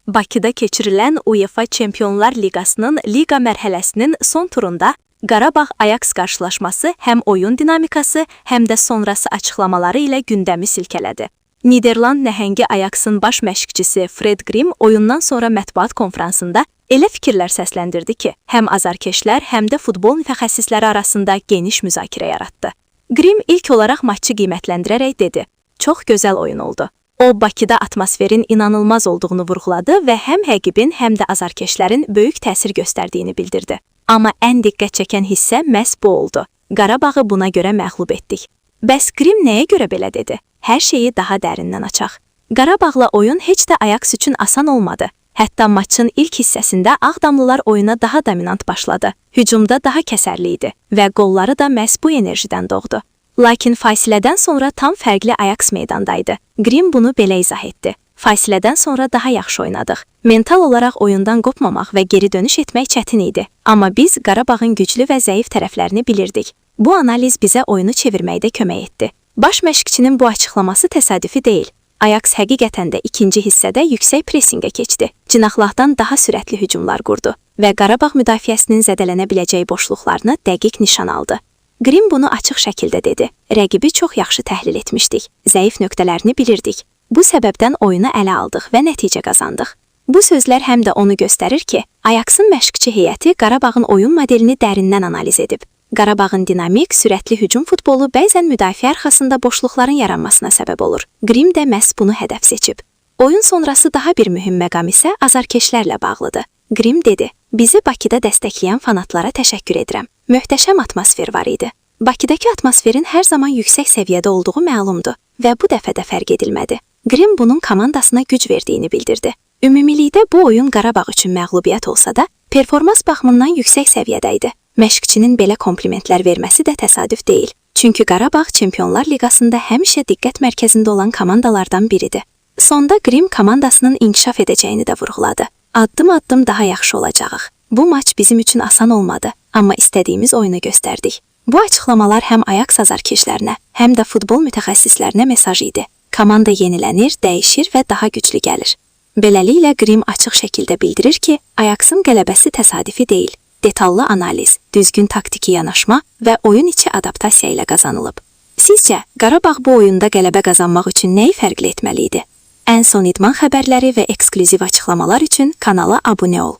Bakıda keçirilən UEFA Çempionlar Liqasının liqa mərhələsinin son turunda Qarabağ-Ayaks qarşılaşması həm oyun dinamikası, həm də sonrası açıqlamaları ilə gündəmi silkələdi. Niderland nəhəngi Ayaksın baş məşqçisi Fred Grim oyundan sonra mətbuat konfransında elə fikirlər səsləndirdi ki, həm azarkeşlər, həm də futbol mütəxəssisləri arasında geniş müzakirə yaratdı. Grim ilk olaraq maçı qiymətləndirərək dedi: "Çox gözəl oyun oldu." O, Bakıda atmosferin inanılmaz olduğunu vurğuladı və həm həqibin, həm də azarkeşlərin böyük təsir göstərdiyini bildirdi. Amma ən diqqət çəkən hissə məhz bu oldu. Qarabağı buna görə məğlub etdik. Bəs Grim nəyə görə belə dedi? Hər şeyi daha dərindən açaq. Qarabağla oyun heç də Ayaks üçün asan olmadı. Hətta maçın ilk hissəsində Ağdamlılar oyuna daha dominant başladı. Hücumda daha kəsərli idi və qolları da məhz bu enerjidən doğdu. Lakin fasilədən sonra tam fərqli Ayaks meydandaydı. Grim bunu belə izah etdi: "Fasilədən sonra daha yaxşı oynadıq. Mental olaraq oyundan qopmamaq və geri dönüş etmək çətin idi. Amma biz Qarabağın güclü və zəif tərəflərini bilirdik. Bu analiz bizə oyunu çevirməkdə kömək etdi." Baş məşqçinin bu açıqlaması təsadüfi deyil. Ayaks həqiqətən də ikinci hissədə yüksək pressinqə keçdi. Cinahlardan daha sürətli hücumlar qurdu və Qarabağ müdafiəsinin zədələnə biləcəyi boşluqlarını dəqiq nişan aldı. Grim bunu açıq şəkildə dedi: "Rəqibi çox yaxşı təhlil etmişdik, zəif nöqtələrini bilirdik. Bu səbəbdən oyunu ələ aldıq və nəticə qazandıq." Bu sözlər həm də onu göstərir ki, Ayaksın məşqçi heyəti Qarabağın oyun modelini dərindən analiz edib. Qarabağın dinamik, sürətli hücum futbolu bəzən müdafiə arxasında boşluqların yaranmasına səbəb olur. Grim də məhz bunu hədəf seçib. Oyun sonrası daha bir mühüm məqam isə azarkeşlərlə bağlıdır. Grim dedi: "Bizi Bakıda dəstəkləyən fanatlara təşəkkür edirəm. Möhtəşəm atmosfer var idi. Bakıdakı atmosferin hər zaman yüksək səviyyədə olduğu məlumdur və bu dəfə də fərq edilmədi." Grim bunun komandasına güc verdiyini bildirdi. Ümumilikdə bu oyun Qarabağ üçün məğlubiyyət olsa da, performans baxımından yüksək səviyyədə idi. Məşqçinin belə komplimentlər verməsi də təsadüf deyil. Çünki Qarabağ Çempionlar Liqasında həmişə diqqət mərkəzində olan komandalardan biridir. Sonda Grim komandasının inkişaf edəcəyini də vurğuladı. "Addım-addım daha yaxşı olacağıq. Bu maç bizim üçün asan olmadı, amma istədiyimiz oyunu göstərdik." Bu açıqlamalar həm Ayaks azarkeşlərinə, həm də futbol mütəxəssislərinə mesaj idi. Komanda yenilənir, dəyişir və daha güclü gəlir. Beləliklə Grim açıq şəkildə bildirir ki, Ayaksın qələbəsi təsadüfi deyil. Detallı analiz, düzgün taktiki yanaşma və oyun içi adaptasiya ilə qazanılıb. Sizcə, Qarabağ bu oyunda qələbə qazanmaq üçün nəyi fərqli etməli idi? Ən son idman xəbərləri və eksklüziv açıqlamalar üçün kanala abunə ol.